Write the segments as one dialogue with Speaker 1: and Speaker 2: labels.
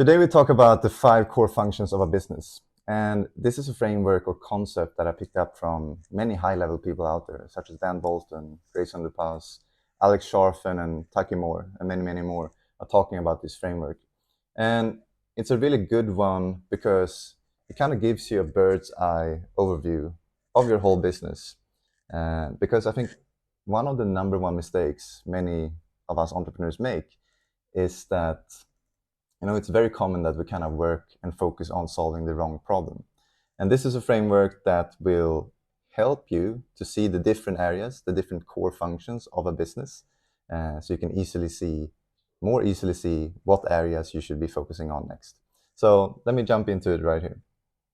Speaker 1: Today we talk about the 5 core functions of a business. And this is a framework or concept that I picked up from many high-level people out there, such as Dan Bolton, Grayson LePaz, Alex Sharfen, and Taki Moore, and many, many more are talking about this framework. And it's a really good one because it kind of gives you a bird's eye overview of your whole business. Because I think one of the number one mistakes many of us entrepreneurs make is that it's very common that we kind of work and focus on solving the wrong problem. And this is a framework that will help you to see the different areas, the different core functions of a business. So you can more easily see what areas you should be focusing on next. So let me jump into it right here.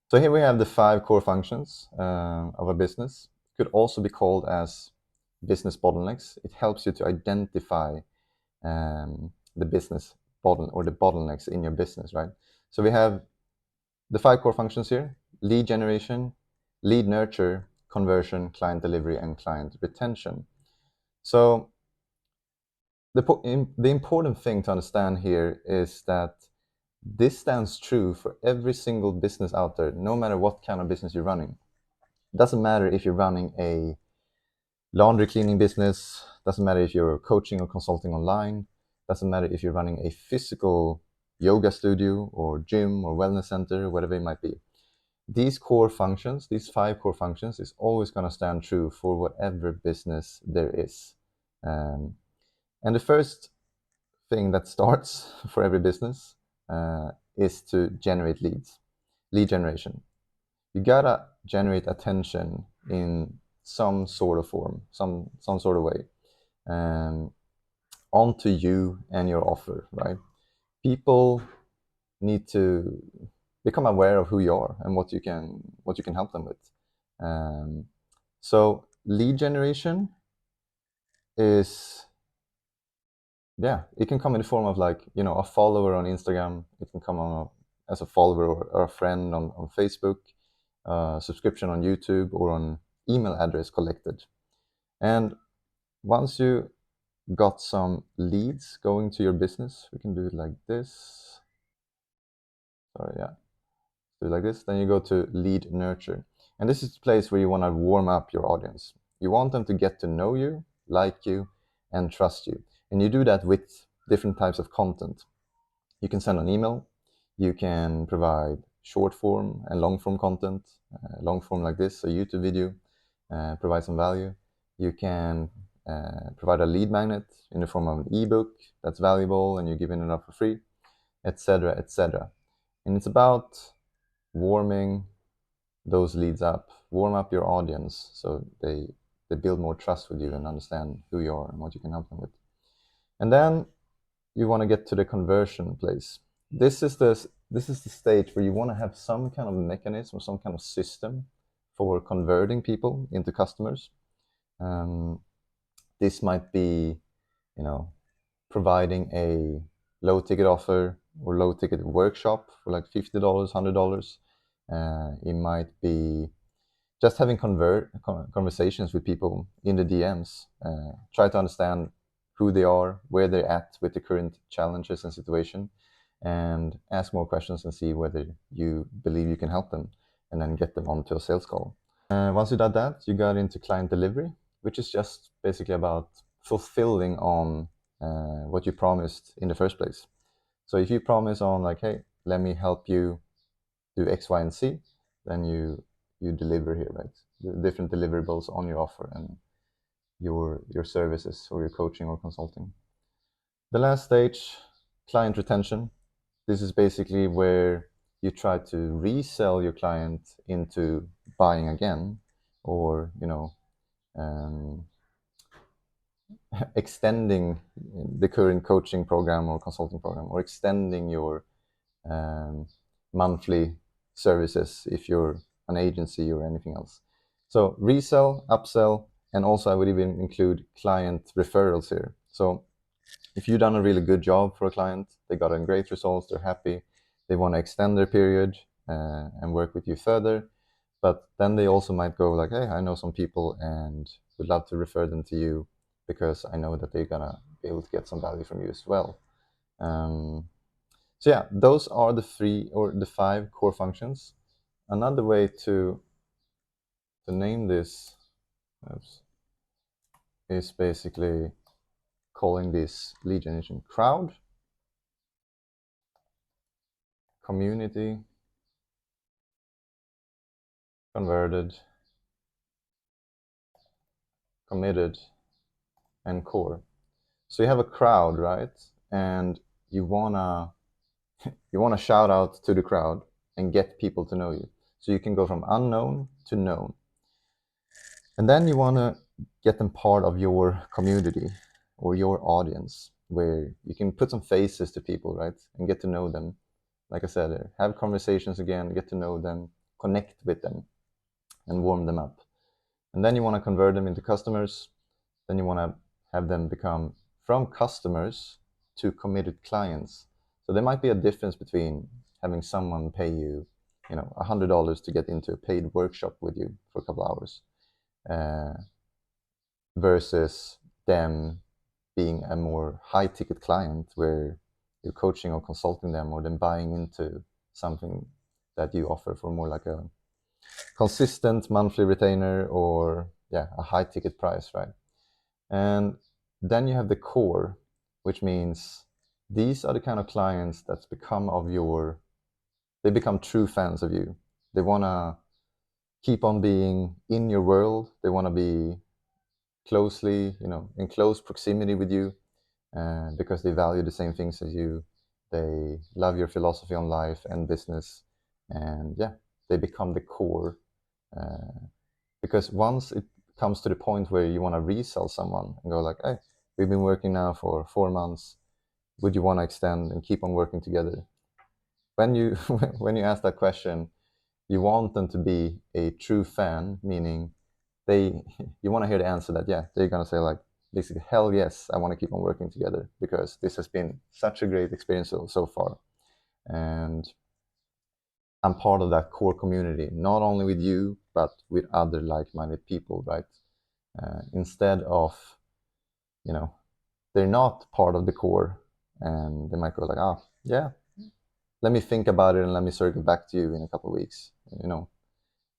Speaker 1: So here we have the 5 core functions of a business. It could also be called as business bottlenecks. It helps you to identify the business the bottlenecks in your business, right? So we have the 5 core functions here: lead generation, lead nurture, conversion, client delivery, and client retention. So the important thing to understand here is that this stands true for every single business out there, no matter what kind of business you're running. It doesn't matter if you're running a laundry cleaning business, doesn't matter if you're coaching or consulting online, doesn't matter if you're running a physical yoga studio or gym or wellness center, whatever it might be. These 5 core functions, is always going to stand true for whatever business there is. And the first thing that starts for every business is to generate leads, lead generation. You gotta generate attention in some sort of form, some sort of way, onto you and your offer, right? People need to become aware of who you are and what you can help them with. So lead generation is, it can come in the form of a follower on Instagram. It can come as a follower or a friend on Facebook, subscription on YouTube, or an email address collected. And once you got some leads going to your business, we can do it like this. Sorry, yeah. Do it like this. Then you go to lead nurture. And this is the place where you want to warm up your audience. You want them to get to know you, like you, and trust you. And you do that with different types of content. You can send an email. You can provide short form and long form content. Long form like this, a YouTube video, provide some value. You can provide a lead magnet in the form of an ebook that's valuable and you're giving it up for free, etc., etc. And it's about warming those leads up, warm up your audience so they build more trust with you and understand who you are and what you can help them with. And then you want to get to the conversion place. This is the stage where you want to have some kind of mechanism or some kind of system for converting people into customers. This might be, providing a low ticket offer or low ticket workshop for like $50, $100. It might be just having conversations with people in the DMs. Try to understand who they are, where they're at with the current challenges and situation, and ask more questions and see whether you believe you can help them, and then get them onto a sales call. Once you did that, you got into client delivery, which is just basically about fulfilling on what you promised in the first place. So if you promise on like, hey, let me help you do X, Y, and Z, then you deliver here, right? The different deliverables on your offer and your services or your coaching or consulting. The last stage, client retention. This is basically where you try to resell your client into buying again, or extending the current coaching program or consulting program, or extending your monthly services if you're an agency or anything else. So resell, upsell, and also I would even include client referrals here. So if you've done a really good job for a client, they got a great results, they're happy, they want to extend their period and work with you further, but then they also might go like, hey, I know some people and would love to refer them to you because I know that they're gonna be able to get some value from you as well. So yeah, those are the 3 or the 5 core functions. Another way to name this is basically calling this lead generation crowd, community, converted, committed, and core. So you have a crowd, right? And you wanna shout out to the crowd and get people to know you. So you can go from unknown to known. And then you wanna get them part of your community or your audience, where you can put some faces to people, right? And get to know them. Like I said, have conversations again, get to know them, connect with them, and warm them up. And then you want to convert them into customers. Then you want to have them become from customers to committed clients. So there might be a difference between having someone pay you, $100 to get into a paid workshop with you for a couple hours, versus them being a more high ticket client where you're coaching or consulting them, or them buying into something that you offer for more like a consistent monthly retainer, or a high ticket price, right? And then you have the core, which means these are the kind of clients that's they become true fans of you. They want to keep on being in your world. They want to be closely, in close proximity with you, because they value the same things as you. They love your philosophy on life and business, and they become the core. Because once it comes to the point where you want to resell someone and go like, hey, we've been working now for 4 months, would you want to extend and keep on working together? When you when you ask that question, you want them to be a true fan, meaning you want to hear the answer that they're gonna say like, basically, hell yes, I want to keep on working together because this has been such a great experience so far, and I'm part of that core community, not only with you but with other like-minded people, right? Instead of, they're not part of the core, and they might go like, let me think about it and let me circle back to you in a couple of weeks.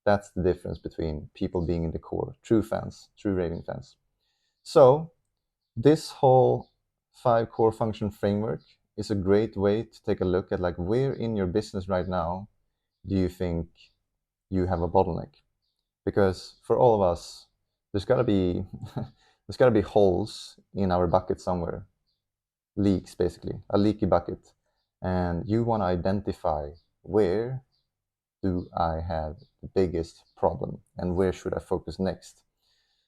Speaker 1: That's the difference between people being in the core, true fans, true raving fans. So this whole 5 core function framework is a great way to take a look at like, where in your business right now do you think you have a bottleneck? Because for all of us, there's got to be there's got to be holes in our bucket somewhere, leaks, basically a leaky bucket, and you want to identify, where do I have the biggest problem and where should I focus next?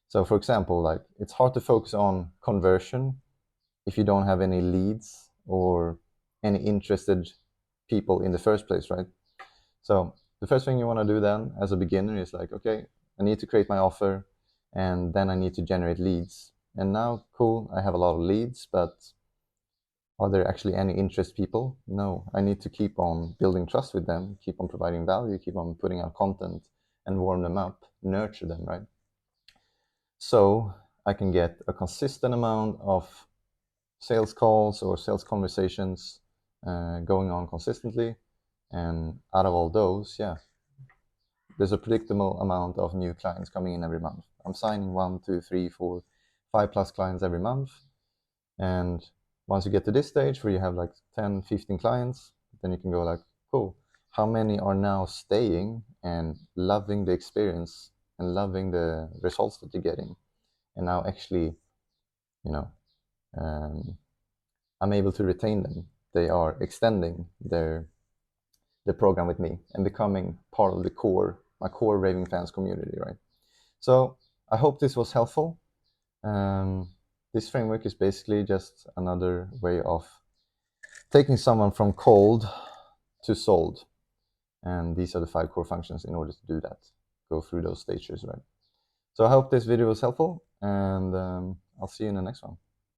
Speaker 1: So for example, like, it's hard to focus on conversion if you don't have any leads or any interested people in the first place, right? So the first thing you want to do then as a beginner is like, okay, I need to create my offer, and then I need to generate leads. And now, cool, I have a lot of leads, but are there actually any interest people? No, I need to keep on building trust with them, keep on providing value, keep on putting out content and warm them up, nurture them, right? So I can get a consistent amount of sales calls or sales conversations going on consistently. And out of all those, there's a predictable amount of new clients coming in every month. I'm signing 1, 2, 3, 4, 5+ clients every month. And once you get to this stage where you have like 10, 15 clients, then you can go like, cool, how many are now staying and loving the experience and loving the results that you're getting? And now actually, I'm able to retain them. They are extending the program with me and becoming part of my core raving fans community, right? So I hope this was helpful. This framework is basically just another way of taking someone from cold to sold. And these are the 5 core functions in order to do that. Go through those stages, right? So I hope this video was helpful, and I'll see you in the next one.